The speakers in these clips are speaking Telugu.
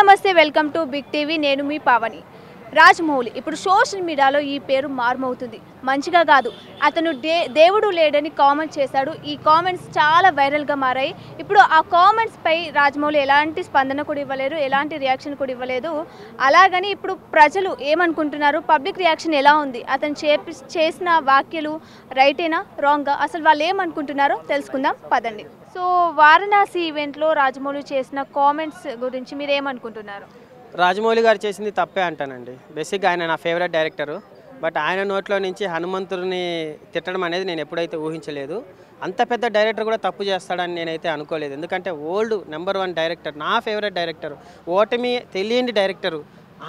నమస్తే వెల్కమ్ టు బిగ్ టీవీ నేను మీ పావని రాజమౌళి ఇప్పుడు సోషల్ మీడియాలో ఈ పేరు మార్మవుతుంది మంచిగా కాదు అతను దేవుడు లేడని కామెంట్ చేశాడు ఈ కామెంట్స్ చాలా వైరల్గా మారాయి ఇప్పుడు ఆ కామెంట్స్ పై రాజమౌళి ఎలాంటి స్పందన కూడా ఇవ్వలేరు ఎలాంటి రియాక్షన్ కూడా ఇవ్వలేదు అలాగని ఇప్పుడు ప్రజలు ఏమనుకుంటున్నారు పబ్లిక్ రియాక్షన్ ఎలా ఉంది అతను చేసిన వ్యాఖ్యలు రైటేనా రాంగా అసలు వాళ్ళు ఏమనుకుంటున్నారో తెలుసుకుందాం పదండి సో వారణాసి ఈవెంట్లో రాజమౌళి చేసిన కామెంట్స్ గురించి మీరు ఏమనుకుంటున్నారు రాజమౌళి గారు చేసింది తప్పే అంటానండి బేసిక్గా ఆయన నా ఫేవరెట్ డైరెక్టరు బట్ ఆయన నోట్లో నుంచి హనుమంతుడిని తిట్టడం అనేది నేను ఎప్పుడైతే ఊహించలేదు అంత పెద్ద డైరెక్టర్ కూడా తప్పు చేస్తాడని నేనైతే అనుకోలేదు ఎందుకంటే ఓల్డ్ నెంబర్ 1 డైరెక్టర్ నా ఫేవరెట్ డైరెక్టర్ ఓటమి తెలియని డైరెక్టరు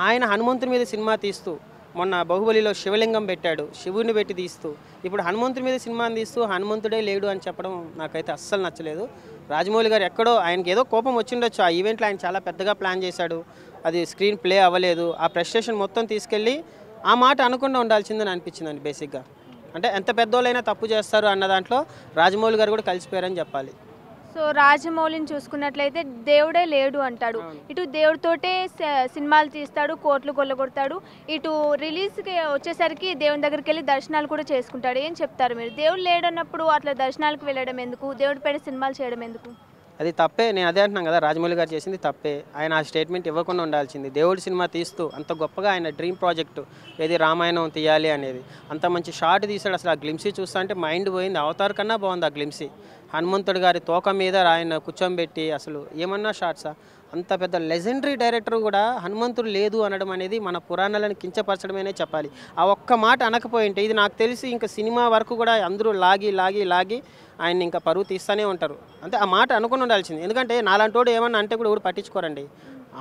ఆయన హనుమంతుడి మీద సినిమా తీస్తూ మొన్న బాహుబలిలో శివలింగం పెట్టాడు శివుని పెట్టి తీస్తూ ఇప్పుడు హనుమంతుడి మీద సినిమాని తీస్తూ హనుమంతుడే లేడు అని చెప్పడం నాకైతే అస్సలు నచ్చలేదు రాజమౌళి గారు ఎక్కడో ఆయనకి ఏదో కోపం వచ్చిండొచ్చు ఆ ఈవెంట్లో ఆయన చాలా పెద్దగా ప్లాన్ చేశాడు అది స్క్రీన్ ప్లే అవ్వలేదు ఆ ప్రెస్టేషన్ మొత్తం తీసుకెళ్ళి ఆ మాట అనకుండా ఉండాల్సిందని అనిపించిందండి బేసిక్గా అంటే ఎంత పెద్దోళ్ళైనా తప్పు చేస్తారు అన్న దాంట్లో రాజమౌళి గారు కూడా కలిసిపోయారని చెప్పాలి సో రాజమౌళిని చూసుకున్నట్లయితే దేవుడే లేడు అంటాడు ఇటు దేవుడితోటే సినిమాలు తీస్తాడు కోట్లు కొల్లగొడతాడు ఇటు రిలీజ్కి వచ్చేసరికి దేవుని దగ్గరికి వెళ్ళి దర్శనాలు కూడా చేసుకుంటాడు ఏం చెప్తారు మీరు దేవుడు లేడన్నప్పుడు అట్లా దర్శనాలకు వెళ్ళడం ఎందుకు దేవుడి పైన సినిమాలు చేయడం ఎందుకు అది తప్పే నేను అదే అంటున్నాను కదా రాజమౌళి గారు చేసింది తప్పే ఆయన ఆ స్టేట్మెంట్ ఇవ్వకుండా ఉండాల్సింది దేవుడి సినిమా తీస్తూ అంత గొప్పగా ఆయన డ్రీమ్ ప్రాజెక్టు ఏది రామాయణం తీయాలి అనేది అంత మంచి షాట్ తీసాడు అసలు ఆ గ్లిమ్సీ చూస్తా అంటే మైండ్ పోయింది అవతార్ కన్నా బాగుంది ఆ గ్లిమ్సీ హనుమంతుడి గారి తోక మీద ఆయన కూర్చోబెట్టి అసలు ఏమన్నా షాట్సా అంత పెద్ద లెజెండరీ డైరెక్టర్ కూడా హనుమంతుడు లేదు అనడం అనేది మన పురాణాలను కించపరచడమేనే చెప్పాలి ఆ ఒక్క మాట అనకపోయింటే ఇది నాకు తెలిసి ఇంకా సినిమా వరకు కూడా అందరూ లాగి ఆయన ఇంకా పరువు తీస్తూనే ఉంటారు అంటే ఆ మాట అనుకుని ఉండాల్సింది ఎందుకంటే నాలాంటోడు ఏమన్నా అంటే కూడా ఎవరు పట్టించుకోరండి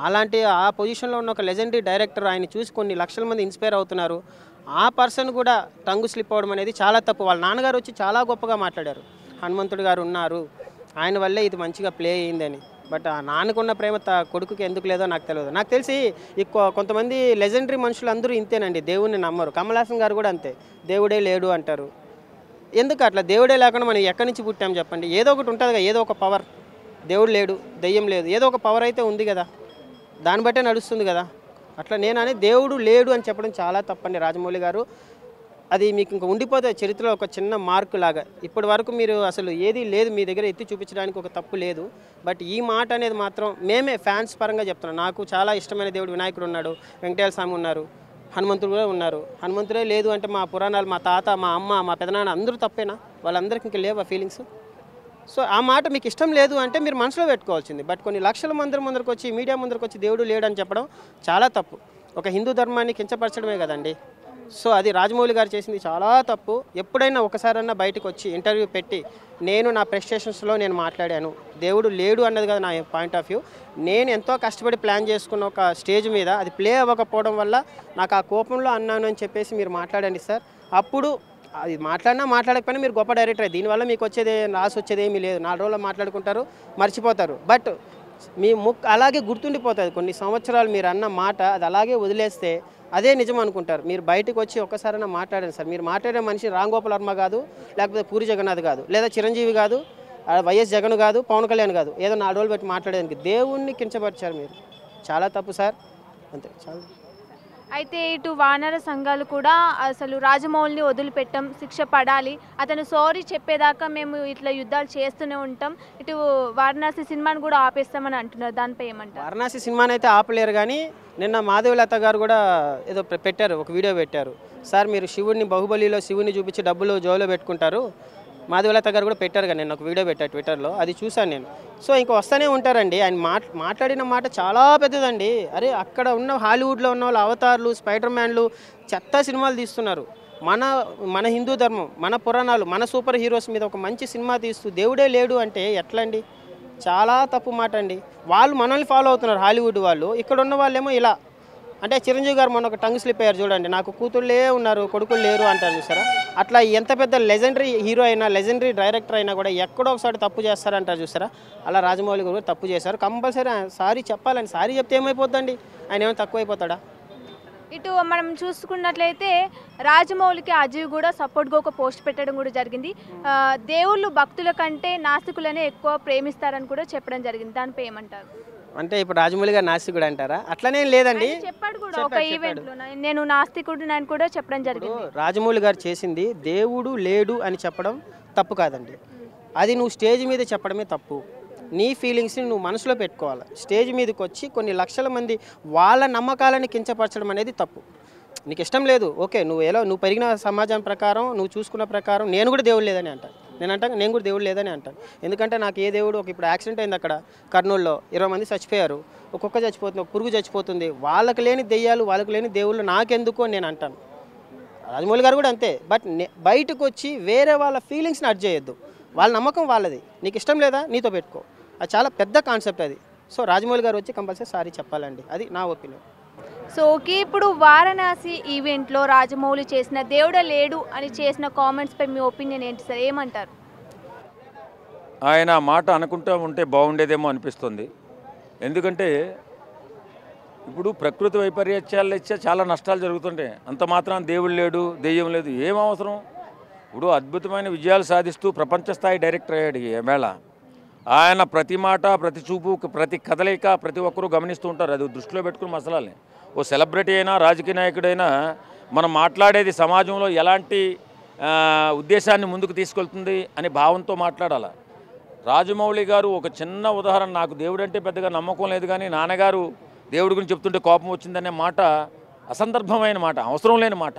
అలాంటి ఆ పొజిషన్లో ఉన్న ఒక లెజెండరీ డైరెక్టర్ ఆయన చూసి కొన్ని లక్షల మంది ఇన్స్పైర్ అవుతున్నారు ఆ పర్సన్ కూడా టంగు స్లిప్ అవ్వడం అనేది చాలా తప్పు వాళ్ళ నాన్నగారు వచ్చి చాలా గొప్పగా మాట్లాడారు హనుమంతుడు గారు ఉన్నారు ఆయన వల్లే ఇది మంచిగా ప్లే అయ్యిందని బట్ ఆ నాన్నకున్న ప్రేమ కొడుకుకి ఎందుకు లేదో నాకు తెలియదు నాకు తెలిసి కొంతమంది లెజెండరీ మనుషులు అందరూ ఇంతేనండి దేవుడిని నమ్మరు కమల్ హాసన్ గారు కూడా అంతే దేవుడే లేడు అంటారు ఎందుకు అట్లా దేవుడే లేకుండా మనం ఎక్కడి నుంచి పుట్టాం చెప్పండి ఏదో ఒకటి ఉంటుంది కదా ఏదో ఒక పవర్ దేవుడు లేడు దెయ్యం లేదు ఏదో ఒక పవర్ అయితే ఉంది కదా దాన్ని బట్టే నడుస్తుంది కదా అట్లా నేను అనేది దేవుడు లేడు అని చెప్పడం చాలా తప్పండి రాజమౌళి గారు అది మీకు ఇంకా ఉండిపోతే చరిత్రలో ఒక చిన్న మార్కు లాగా ఇప్పటి వరకు మీరు అసలు ఏది లేదు మీ దగ్గర ఎత్తి చూపించడానికి ఒక తప్పు లేదు బట్ ఈ మాట అనేది మాత్రం మేమే ఫ్యాన్స్ పరంగా చెప్తున్నాం నాకు చాలా ఇష్టమైన దేవుడు వినాయకుడు ఉన్నాడు వెంకటేశ్వర స్వామి ఉన్నారు హనుమంతుడు కూడా ఉన్నారు హనుమంతుడే లేదు అంటే మా పురాణాలు మా తాత మా అమ్మ మా పెదనాన్న అందరూ తప్పేనా వాళ్ళందరికీ ఇంకా లేవా ఫీలింగ్స్ సో ఆ మాట మీకు ఇష్టం లేదు అంటే మీరు మనసులో పెట్టుకోవాల్సింది బట్ కొన్ని లక్షల మంది ముందరకు వచ్చి మీడియా ముందరకు వచ్చి దేవుడు లేడని చెప్పడం చాలా తప్పు ఒక హిందూ ధర్మాన్ని కించపరచడమే కదండి సో అది రాజమౌళి గారు చేసింది చాలా తప్పు ఎప్పుడైనా ఒకసారన్నా బయటకు వచ్చి ఇంటర్వ్యూ పెట్టి నేను నా ప్రెస్టేషన్స్లో నేను మాట్లాడాను దేవుడు లేడు అన్నది కదా నా పాయింట్ ఆఫ్ వ్యూ నేను ఎంతో కష్టపడి ప్లాన్ చేసుకున్న ఒక స్టేజ్ మీద అది ప్లే అవ్వకపోవడం వల్ల నాకు ఆ కోపంలో అన్నాను అని చెప్పేసి మీరు మాట్లాడండి సార్ అప్పుడు అది మాట్లాడకపోయినా మీరు గొప్ప డైరెక్టర్ దీనివల్ల మీకు వచ్చేది లాస్ వచ్చేది ఏమీ లేదు 4 రోజుల్లో మాట్లాడుకుంటారు మర్చిపోతారు బట్ మీ అలాగే గుర్తుండిపోతుంది కొన్ని సంవత్సరాలు మీరు అన్న మాట అది అలాగే వదిలేస్తే అదే నిజం అనుకుంటారు మీరు బయటకు వచ్చి ఒక్కసారైనా మాట్లాడండి సార్ మీరు మాట్లాడే మనిషి రామ్ గోపాల్ వర్మ కాదు లేకపోతే పూరి జగన్నాథ్ కాదు లేదా చిరంజీవి కాదు వైఎస్ జగన్ కాదు పవన్ కళ్యాణ్ కాదు ఏదో 4 రోజులు పెట్టి మాట్లాడేదానికి దేవుణ్ణి కించపరిచారు మీరు చాలా తప్పు సార్ అంతే చాలా అయితే ఇటు వానర సంఘాలు కూడా అసలు రాజమౌళిని వదిలిపెట్టాం శిక్ష పడాలి అతను సారీ చెప్పేదాకా మేము ఇట్లా యుద్ధాలు చేస్తూనే ఉంటాం ఇటు వారణాసి సినిమాని కూడా ఆపేస్తామని అంటున్నారు దానిపై ఏమంటారు వారణాసి సినిమాని అయితే ఆపలేరు కానీ నిన్న మాధవలత గారు కూడా ఏదో పెట్టారు ఒక వీడియో పెట్టారు సార్ మీరు శివుడిని బాహుబలిలో శివుని చూపించి డబ్బులు జోలో పెట్టుకుంటారు మాధవలత గారు కూడా పెట్టారు కదా నేను ఒక వీడియో పెట్టాను ట్విట్టర్లో అది చూశాను నేను సో ఇంకా వస్తూనే ఉంటారండి ఆయన మాట్లాడిన మాట చాలా పెద్దదండి అరే అక్కడ ఉన్న హాలీవుడ్లో ఉన్న వాళ్ళు అవతార్లు స్పైడర్ మ్యాన్లు చెత్త సినిమాలు తీస్తున్నారు మన హిందూ ధర్మం మన పురాణాలు మన సూపర్ హీరోస్ మీద ఒక మంచి సినిమా తీస్తూ దేవుడే లేడు అంటే ఎట్లా అండి చాలా తప్పు మాట అండి వాళ్ళు మనల్ని ఫాలో అవుతున్నారు హాలీవుడ్ వాళ్ళు ఇక్కడ ఉన్న వాళ్ళేమో ఇలా అంటే చిరంజీవి గారు మొన్న ఒక టంగ్ స్లిప్ అయ్యారు చూడండి నాకు కూతుళ్ళే ఉన్నారు కొడుకులు లేరు అంటారు చూసారా అట్లా ఎంత పెద్ద లెజెండరీ హీరో అయినా లెజెండరీ డైరెక్టర్ అయినా కూడా ఎక్కడో ఒకసారి తప్పు చేస్తారంటారు చూసారా అలా రాజమౌళి గారు తప్పు చేశారు కంపల్సరీ సారీ చెప్పాలని సారీ చెప్తే ఏమైపోతుందండి ఆయన ఏమైనా తక్కువైపోతాడా ఇటు మనం చూసుకున్నట్లయితే రాజమౌళికి అజయ్ కూడా సపోర్ట్గా ఒక పోస్ట్ పెట్టడం కూడా జరిగింది దేవుళ్ళు భక్తుల కంటే నాస్తికులనే ఎక్కువ ప్రేమిస్తారని కూడా చెప్పడం జరిగింది దానిపై ఏమంటారు అంటే ఇప్పుడు రాజమౌళి గారు నాస్తికుడు అంటారా? అట్లనే లేదండి. చెప్పాడు కూడా ఒక ఈవెంట్ లో నేను నాస్తికుడు అని కూడా చెప్పడం జరిగింది. రాజమౌళి గారు చేసింది దేవుడు లేడు అని చెప్పడం తప్పు కాదండి. అది నువ్వు స్టేజ్ మీద చెప్పడమే తప్పు. నీ ఫీలింగ్స్ని నువ్వు మనసులో పెట్టుకోవాలి. స్టేజ్ మీదకి వచ్చి కొన్ని లక్షల మంది వాళ్ళ నమ్మకాలను కించపరచడం అనేది తప్పు. నీకు ఇష్టం లేదు, ఓకే, నువ్వు పెరిగిన సమాజం ప్రకారం నువ్వు చూసుకున్న ప్రకారం నేను కూడా దేవుడు లేదని అంటాను. నేను కూడా దేవుడు లేదని అంటాను. ఎందుకంటే నాకు ఏ దేవుడు ఇప్పుడు యాక్సిడెంట్ అయింది అక్కడ కర్నూలులో 20 మంది చచ్చిపోయారు, ఒక్కొక్క చచ్చిపోతుంది, ఒక పురుగు చచ్చిపోతుంది. వాళ్ళకి లేని దెయ్యాలు, వాళ్ళకి లేని దేవుళ్ళు నాకెందుకు అని నేను అంటాను. రాజమౌళి గారు కూడా అంతే. బట్ బయటకు వచ్చి వేరే వాళ్ళ ఫీలింగ్స్ని అడ్జ్ చేయొద్దు. వాళ్ళ నమ్మకం వాళ్ళది, నీకు ఇష్టం లేదా నీతో పెట్టుకో. అది చాలా పెద్ద కాన్సెప్ట్ అది. సో రాజమౌళి గారు వచ్చి కంపల్సరీ సారీ చెప్పాలండి, అది నా ఒపీనియన్. సో ఓకే, ఇప్పుడు వారణాసి ఈవెంట్లో రాజమౌళి చేసిన దేవుడ లేడు అని చేసిన కామెంట్స్పై మీ ఒపీనియన్ ఏంటి సార్? ఏమంటారు? ఆయన మాట అనుకుంటూ ఉంటే బాగుండేదేమో అనిపిస్తుంది. ఎందుకంటే ఇప్పుడు ప్రకృతి వైపరీత్యాలు ఇచ్చే చాలా నష్టాలు జరుగుతుంటాయి. అంత మాత్రం దేవుడు లేడు, దెయ్యం లేదు, ఏం అవసరం? ఇప్పుడు అద్భుతమైన విజయాలు సాధిస్తూ ప్రపంచ స్థాయి డైరెక్టర్ అయ్యాడు ఈవేళ. ఆయన ప్రతి మాట, ప్రతి చూపు, ప్రతి కదలిక ప్రతి ఒక్కరూ గమనిస్తూ ఉంటారు. అది దృష్టిలో పెట్టుకుని మసలాలి. ఓ సెలబ్రిటీ అయినా రాజకీయ నాయకుడైనా మనం మాట్లాడేది సమాజంలో ఎలాంటి ఉద్దేశాన్ని ముందుకు తీసుకెళ్తుంది అనే భావంతో మాట్లాడాలి. రాజమౌళి గారు ఒక చిన్న ఉదాహరణ, నాకు దేవుడు అంటే పెద్దగా నమ్మకం లేదు కానీ నాన్నగారు దేవుడి గురించి చెప్తుంటే కోపం వచ్చిందనే మాట అసందర్భమైన మాట, అవసరం లేని మాట.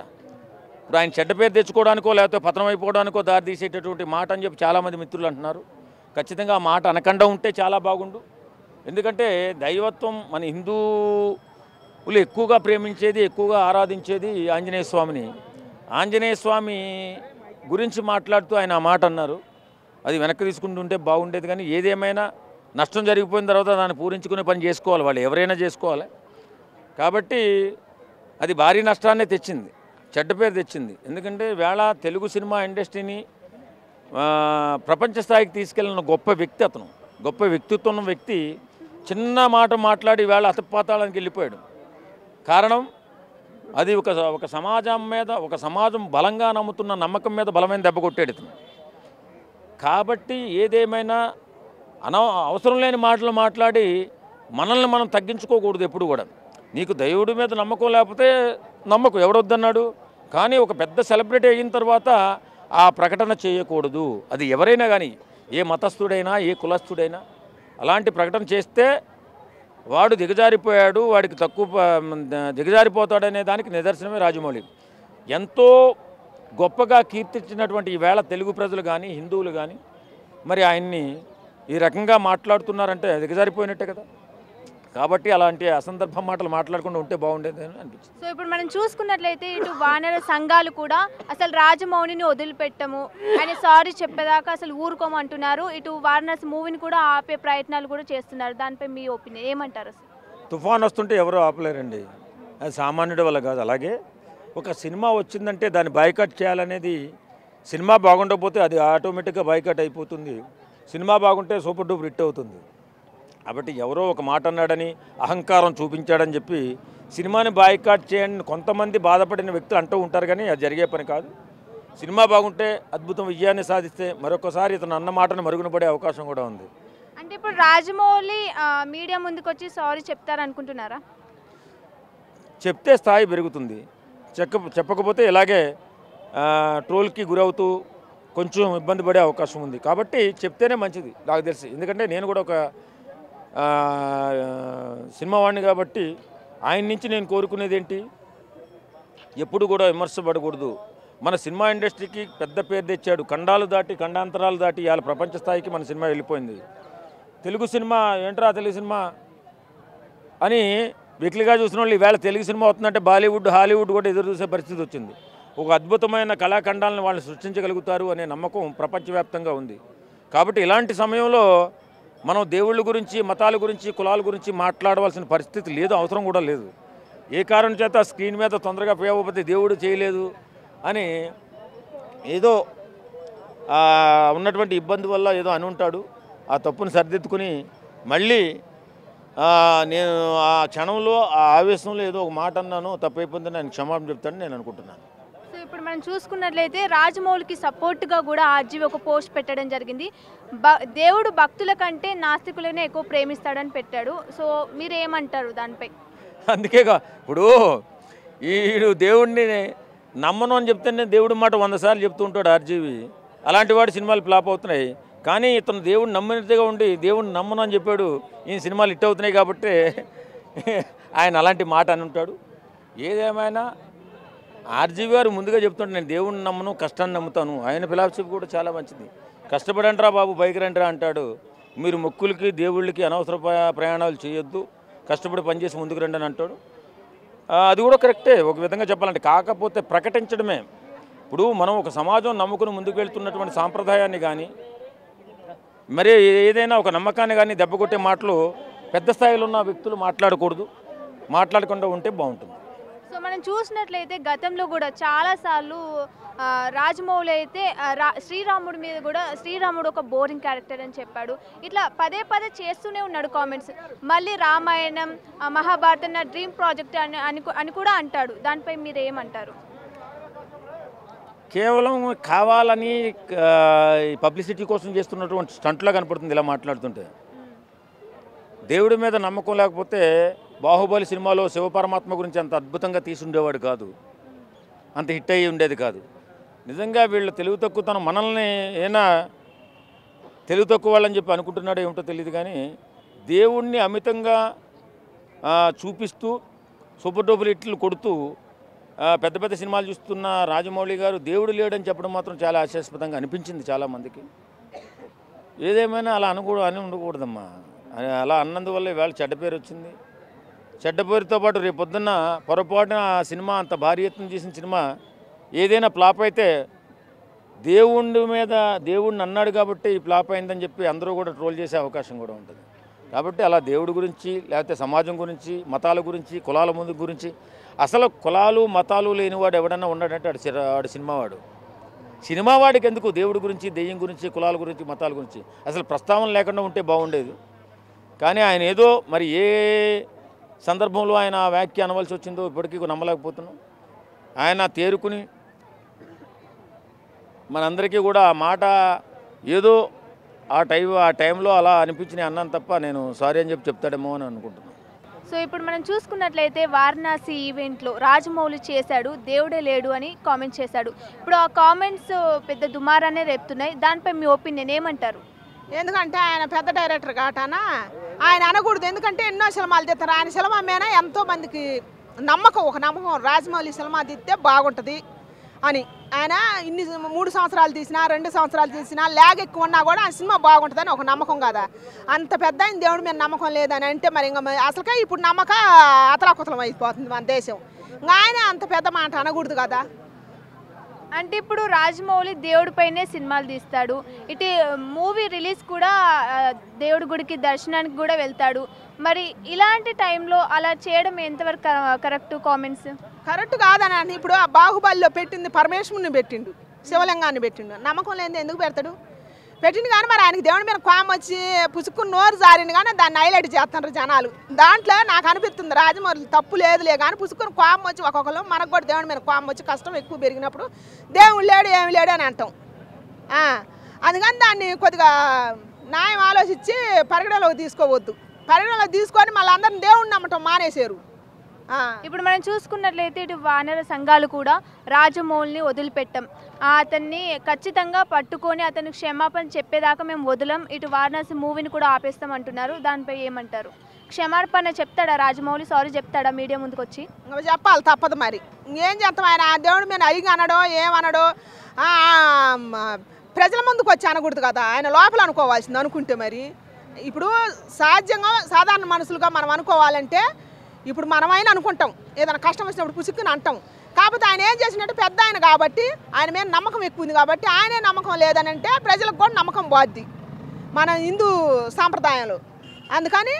ఇప్పుడు ఆయన చెడ్డ పేరు తెచ్చుకోవడానికో లేకపోతే పతనం అయిపోవడానికో దారి తీసేటటువంటి మాట అని చెప్పి చాలామంది మిత్రులు అంటున్నారు. ఖచ్చితంగా ఆ మాట అనకుండా ఉంటే చాలా బాగుండు. ఎందుకంటే దైవత్వం మన హిందువులు ఎక్కువగా ప్రేమించేది, ఎక్కువగా ఆరాధించేది ఆంజనేయ స్వామిని. ఆంజనేయ స్వామి గురించి మాట్లాడుతూ ఆయన ఆ మాట అన్నారు. అది వెనక్కి తీసుకుంటుంటే బాగుండేది. కానీ ఏదేమైనా నష్టం జరిగిపోయిన తర్వాత దాన్ని పూరించుకునే పని చేసుకోవాలి, వాళ్ళు ఎవరైనా చేసుకోవాలి. కాబట్టి అది భారీ నష్టాన్నే తెచ్చింది, చెడ్డ పేరు తెచ్చింది. ఎందుకంటే వేళ తెలుగు సినిమా ఇండస్ట్రీని ప్రపంచ స్థాయికి తీసుకెళ్ళిన గొప్ప వ్యక్తి అతను. గొప్ప వ్యక్తిత్వం ఉన్న వ్యక్తి చిన్న మాట మాట్లాడి వేళ అతపాతాళానికి వెళ్ళిపోయాడు. కారణం అది ఒక సమాజం మీద, ఒక సమాజం బలంగా నమ్ముతున్న నమ్మకం మీద బలమైన దెబ్బ కొట్టాడు ఇతను. కాబట్టి ఏదేమైనా అవసరం లేని మాటలు మాట్లాడి మనల్ని మనం తగ్గించుకోకూడదు ఎప్పుడు కూడా. నీకు దేవుడి మీద నమ్మకం లేకపోతే నమ్మకం, ఎవడొద్దన్నాడు? కానీ ఒక పెద్ద సెలబ్రిటీ అయిన తర్వాత ఆ ప్రకటన చేయకూడదు. అది ఎవరైనా కానీ, ఏ మతస్థుడైనా ఏ కులస్థుడైనా అలాంటి ప్రకటన చేస్తే వాడు దిగజారిపోయాడు, వాడికి దిగజారిపోతాడనే దానికి నిదర్శనమే రాజమౌళి. ఎంతో గొప్పగా కీర్తించినటువంటి ఈవేళ తెలుగు ప్రజలు కానీ హిందువులు కానీ మరి ఆయన్ని ఈ రకంగా మాట్లాడుతున్నారంటే దిగజారిపోయినట్టే కదా. కాబట్టి అలాంటి అసందర్భ మాటలు మాట్లాడకుండా ఉంటే బాగుండేది అని అనిపించింది. సో ఇప్పుడు మనం చూసుకున్నట్లయితే ఇటు వానర సంఘాలు కూడా అసలు రాజమౌళిని వదిలిపెట్టము అని సారీ చెప్పేదాకా అసలు ఊరుకోమంటున్నారు. ఇటు వారణాసి మూవీని కూడా ఆపే ప్రయత్నాలు కూడా చేస్తున్నారు. దానిపై మీ ఒపీనియన్ ఏమంటారు? తుఫాన్ వస్తుంటే ఎవరు ఆపలేరండి, అది సామాన్యుడి వల్ల కాదు. అలాగే ఒక సినిమా వచ్చిందంటే దాన్ని బాయ్కాట్ చేయాలనేది, సినిమా బాగుండకపోతే అది ఆటోమేటిక్గా బాయ్కాట్ అయిపోతుంది, సినిమా బాగుంటే సూపర్ డూపర్ హిట్ అవుతుంది. కాబట్టి ఎవరో ఒక మాట అన్నాడని అహంకారం చూపించాడని చెప్పి సినిమాని బాయ్కాట్ చేయండి కొంతమంది బాధపడిన వ్యక్తులు అంటూ ఉంటారు, కానీ అది జరిగే పని కాదు. సినిమా బాగుంటే అద్భుతం విజయాన్ని సాధిస్తే మరొకసారి ఇతను అన్న మాటను మరుగున పడే అవకాశం కూడా ఉంది. అంటే ఇప్పుడు రాజమౌళి మీడియా ముందుకు వచ్చి సారీ చెప్తారనుకుంటున్నారా? చెప్తే స్థాయి పెరుగుతుంది, చెప్పకపోతే ఇలాగే ట్రోల్కి గురవుతూ కొంచెం ఇబ్బంది పడే అవకాశం ఉంది. కాబట్టి చెప్తేనే మంచిది నాకు తెలిసి. ఎందుకంటే నేను కూడా ఒక సినిమా వాడిని కాబట్టి ఆయన నుంచి నేను కోరుకునేది ఏంటి, ఎప్పుడు కూడా విమర్శపడకూడదు. మన సినిమా ఇండస్ట్రీకి పెద్ద పేరు తెచ్చాడు, ఖండాలు దాటి ఖండాంతరాలు దాటి ఇవాళ ప్రపంచ స్థాయికి మన సినిమా వెళ్ళిపోయింది. తెలుగు సినిమా ఏంట్రా తెలుగు సినిమా అని వెకిలిగా చూసిన వాళ్ళు ఈవేళ తెలుగు సినిమా అవుతుందంటే బాలీవుడ్ హాలీవుడ్ కూడా ఎదురు చూసే పరిస్థితి వచ్చింది. ఒక అద్భుతమైన కళాఖండాలను వాళ్ళు సృష్టించగలుగుతారు అనే నమ్మకం ప్రపంచవ్యాప్తంగా ఉంది. కాబట్టి ఇలాంటి సమయంలో మనం దేవుళ్ళ గురించి, మతాల గురించి, కులాల గురించి మాట్లాడవలసిన పరిస్థితి లేదు, అవసరం కూడా లేదు. ఏ కారణం చేత స్క్రీన్ మీద తొందరగా పోయకపోతే దేవుడు చేయలేదు అని ఏదో ఉన్నటువంటి ఇబ్బంది వల్ల ఏదో అని ఉంటాడు. ఆ తప్పును సరిదిద్దుకుని మళ్ళీ నేను ఆ క్షణంలో ఆ ఆవేశంలో ఏదో ఒక మాట అన్నాను, తప్పైపోయిందని నేను క్షమాపణ చెప్తానని నేను అనుకుంటున్నాను. సో ఇప్పుడు మనం చూసుకున్నట్లయితే రాజమౌళికి సపోర్ట్గా కూడా ఆర్జీవి ఒక పోస్ట్ పెట్టడం జరిగింది. దేవుడు భక్తుల కంటే నాస్తికులనే ఎక్కువ ప్రేమిస్తాడని పెట్టాడు. సో మీరు ఏమంటారు దానిపై? అందుకేగా ఇప్పుడు ఈడు దేవుడిని నమ్మను అని చెప్తేనే దేవుడి మాట 100 సార్లు చెప్తూ ఉంటాడు ఆర్జీవి. అలాంటి వాడు సినిమాలు ఫ్లాప్ అవుతున్నాయి. కానీ ఇతను దేవుడిని నమ్మినట్టుగా ఉండి దేవుడిని నమ్మను అని చెప్పాడు. ఈ సినిమాలు హిట్ అవుతున్నాయి కాబట్టి ఆయన అలాంటి మాట అని ఉంటాడు. ఏదేమైనా ఆర్జీవి గారు ముందుగా చెప్తుంటే నేను దేవుడిని నమ్మను, కష్టాన్ని నమ్ముతాను. ఆయన ఫిలాసఫీ కూడా చాలా మంచిది. కష్టపడండిరా బాబు, బైక్ రండిరా అంటాడు. మీరు మొక్కులకి దేవుళ్ళకి అనవసర ప్రయాణాలు చేయొద్దు, కష్టపడి పనిచేసి ముందుకు రండి అని అంటాడు. అది కూడా కరెక్టే ఒక విధంగా చెప్పాలంటే. కాకపోతే ప్రకటించడమే. ఇప్పుడు మనం ఒక సమాజం నమ్ముకుని ముందుకు వెళ్తున్నటువంటి సాంప్రదాయాన్ని కానీ మరి ఏదైనా ఒక నమ్మకాన్ని కానీ దెబ్బకొట్టే మాటలు పెద్ద స్థాయిలో ఉన్న వ్యక్తులు మాట్లాడకూడదు, మాట్లాడకుండా ఉంటే బాగుంటుంది. సో మనం చూసినట్లయితే గతంలో కూడా చాలాసార్లు రాజమౌళి అయితే శ్రీరాముడి మీద కూడా శ్రీరాముడు ఒక బోరింగ్ క్యారెక్టర్ అని చెప్పాడు. ఇట్లా పదే పదే చేస్తూనే ఉన్నాడు కామెంట్స్. మళ్ళీ రామాయణం, మహాభారతం నా డ్రీమ్ ప్రాజెక్ట్ అని కూడా అంటాడు. దానిపై మీరు ఏమంటారు? కేవలం కావాలని పబ్లిసిటీ కోసం చేస్తున్నటువంటి స్టంట్లా కనపడుతుంది ఇలా మాట్లాడుతుంటే. దేవుడి మీద నమ్మకం లేకపోతే బాహుబలి సినిమాలో శివపరమాత్మ గురించి అంత అద్భుతంగా తీసి ఉండేవాడు కాదు, అంత హిట్ అయ్యి ఉండేది కాదు. నిజంగా వీళ్ళు తెలుగు తక్కువతనం మనల్ని ఏనా తెలుగు తక్కువ వాళ్ళని చెప్పి అనుకుంటున్నాడో ఏమిటో తెలియదు. కానీ దేవుణ్ణి అమితంగా చూపిస్తూ సూపర్ డూపర్ హిట్లు కొడుతూ పెద్ద పెద్ద సినిమాలు చూస్తున్న రాజమౌళి గారు దేవుడు లేడని చెప్పడం మాత్రం చాలా హాస్యాస్పదంగా అనిపించింది చాలామందికి. ఏదేమైనా అలా అని ఉండకూడదమ్మా. అలా అన్నందువల్ల ఇవాళ చెడ్డ పేరు వచ్చింది. చెడ్డ పేరుతో పాటు రేపు పొద్దున్న పొరపాటున ఆ సినిమా అంత భారీ ఎత్తున చేసిన సినిమా ఏదైనా ఫ్లాప్ అయితే దేవుడిని అన్నాడు కాబట్టి ఈ ఫ్లాప్ అయిందని చెప్పి అందరూ కూడా ట్రోల్ చేసే అవకాశం కూడా ఉంటుంది. కాబట్టి అలా దేవుడి గురించి లేకపోతే సమాజం గురించి, మతాల గురించి, కులాల ముందు గురించి, అసలు కులాలు మతాలు లేనివాడు ఎవడన్నా ఉన్నాడంటే వాడు సినిమా వాడికి ఎందుకు దేవుడి గురించి, దెయ్యం గురించి, కులాల గురించి, మతాల గురించి అసలు ప్రస్తావన లేకుండా ఉంటే బాగుండేది. కానీ ఆయన ఏదో మరి ఏ సందర్భంలో ఆయన వ్యాఖ్య అనవలసి వచ్చిందో ఇప్పటికీ నమ్మలేకపోతున్నాం. ఆయన తేరుకుని మనందరికీ కూడా ఆ మాట ఏదో ఆ టైంలో అలా అనిపించిన అన్నాను తప్ప నేను సారీ అని చెప్తాడేమో అని అనుకుంటున్నాను. సో ఇప్పుడు మనం చూసుకున్నట్లయితే వారణాసి ఈవెంట్లో రాజమౌళి చేశాడు, దేవుడే లేడు అని కామెంట్ చేశాడు. ఇప్పుడు ఆ కామెంట్స్ పెద్ద దుమారానే రేపుతున్నాయి. దానిపై మీ ఒపీనియన్ ఏమంటారు? ఎందుకంటే ఆయన పెద్ద డైరెక్టర్ కాటానా ఆయన అనకూడదు. ఎందుకంటే ఎన్నో సినిమాలు తీస్తారు. ఆయన సినిమా మీద ఎంతోమందికి ఒక నమ్మకం రాజమౌళి సినిమా తీస్తే బాగుంటుంది అని. ఆయన 3 సంవత్సరాలు తీసినా 2 సంవత్సరాలు తీసినా ల్యాగ్ ఎక్కువ ఉన్నా కూడా ఆయన సినిమా బాగుంటుందని ఒక నమ్మకం కదా. అంత పెద్ద ఆయన దేవుడి మీద నమ్మకం లేదని అంటే మరి ఇంకా అసలుకే ఇప్పుడు నమ్మక అతలాకుతలం అయిపోతుంది మన దేశం. ఆయన అంత పెద్ద మాట అనకూడదు కదా. అంటే ఇప్పుడు రాజమౌళి దేవుడిపైనే సినిమాలు తీస్తాడు, ఇటు మూవీ రిలీజ్ కూడా దేవుడి గుడికి దర్శనానికి కూడా వెళ్తాడు. మరి ఇలాంటి టైంలో అలా చేయడం ఎంతవరకు కరెక్ట్? కామెంట్స్ కరెక్ట్ కాదని ఇప్పుడు ఆ బాహుబలిలో పెట్టింది పరమేశ్వరుని పెట్టిండు, శివలింగాన్ని పెట్టిండు. నమ్మకం లేని ఎందుకు పెడతాడు? పెట్టిండు కానీ మరి ఆయనకి దేవుడి మీద కోపం వచ్చి పుసుకుని నోరు జారింది కానీ దాన్ని హైలైట్ చేస్తున్నారు జనాలు. దాంట్లో నాకు అనిపిస్తుంది రాజమౌళి తప్పు లేదులే కానీ పుసుకుని కోపం వచ్చి ఒక్కొక్కరు మనకు కూడా దేవుడి మీద కోపం వచ్చి కష్టం ఎక్కువ పెరిగినప్పుడు దేవుడు లేడు ఏమి లేడు అని అంటాం. అందుకని దాన్ని కొద్దిగా న్యాయం ఆలోచించి పరిగణలోకి తీసుకోవద్దు. పరిగణలోకి తీసుకొని మళ్ళీ అందరిని దేవుడిని నమ్మటం మానేశారు. ఇప్పుడు మనం చూసుకున్నట్లయితే ఇటు వానర సంఘాలు కూడా రాజమౌళిని వదిలిపెట్టాం, అతన్ని ఖచ్చితంగా పట్టుకొని అతనికి క్షమాపణ చెప్పేదాకా మేము వదలం, ఇటు వారణాసి మూవీని కూడా ఆపేస్తాం అంటున్నారు. దానిపై ఏమంటారు? క్షమాపణ చెప్తాడా రాజమౌళి? సారీ చెప్తాడా మీడియా ముందుకు వచ్చి? చెప్పాలి, తప్పదు. మరి ఏం చేస్తాం? ఆయన దేవుడి మీద అడిగి అనడో ఏమనడో ప్రజల ముందుకు వచ్చి అనకూడదు కదా. ఆయన లోపల అనుకోవాల్సింది. అనుకుంటే మరి ఇప్పుడు సాధ్యంగా సాధారణ మనుషులుగా మనం అనుకోవాలంటే ఇప్పుడు మనమైనా అనుకుంటాం, ఏదైనా కష్టం వచ్చినప్పుడు పుసుక్కుని అంటాం. కాకపోతే ఆయన ఏం చేసినట్టు పెద్ద ఆయన కాబట్టి ఆయన మీద నమ్మకం ఎక్కువ ఉంది కాబట్టి ఆయనే నమ్మకం లేదని అంటే ప్రజలకు కూడా నమ్మకం పోద్ది మన హిందూ సాంప్రదాయంలో. అందుకని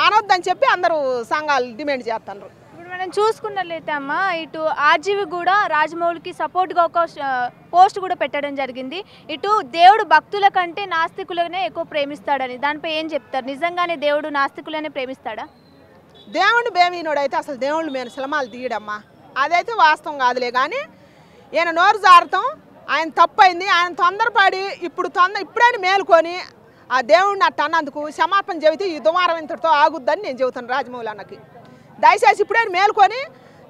అనొద్దని చెప్పి అందరూ సంఘాలు డిమాండ్ చేస్తున్నారు. ఇప్పుడు మనం చూసుకున్నట్లయితే అమ్మ ఇటు ఆర్జీవి కూడా రాజమౌళికి సపోర్ట్గా ఒక పోస్ట్ కూడా పెట్టడం జరిగింది. ఇటు దేవుడు భక్తుల కంటే నాస్తికులనే ఎక్కువ ప్రేమిస్తాడని. దానిపై ఏం చెప్తారు? నిజంగానే దేవుడు నాస్తికులనే ప్రేమిస్తాడా? దేవుడిని బేమీనుడు అయితే అసలు దేవుళ్ళు మేము సినిమాలు తీయడమ్మా, అదైతే వాస్తవం కాదులే. కానీ ఈయన నోరు జారటం ఆయన తప్పైంది. ఆయన తొందరపడి ఇప్పుడైనా మేలుకొని ఆ దేవుడిని అట్ట అన్నందుకు క్షమాపణ చెబితే ఈ దుమారం ఇంతటితో ఆగుద్దని నేను చెబుతాను రాజమౌళి అన్నకి. దయచేసి ఇప్పుడైనా మేలుకొని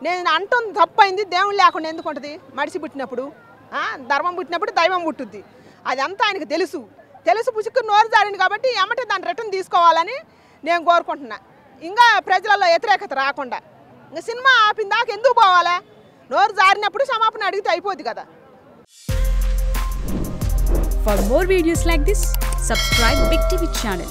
నేను అంటుంది తప్పైంది, దేవుడు లేకుండా ఎందుకు ఉంటుంది? మడిసి పుట్టినప్పుడు ధర్మం పుట్టినప్పుడు దైవం పుట్టుద్ది. అదంతా ఆయనకు తెలుసు పుసుక్కుని నోరు జారింది కాబట్టి ఎమ్మటే దాన్ని రిటర్న్ తీసుకోవాలని నేను కోరుకుంటున్నా. ఇంకా ప్రజలలో వ్యతిరేకత రాకుండా. ఇంకా సినిమా ఆపిన దాకా ఎందుకు పోవాలా? నోరు జారినప్పుడు క్షమాపణ అడిగితే అయిపోద్ది కదా. For more videos like this, subscribe Big TV channel.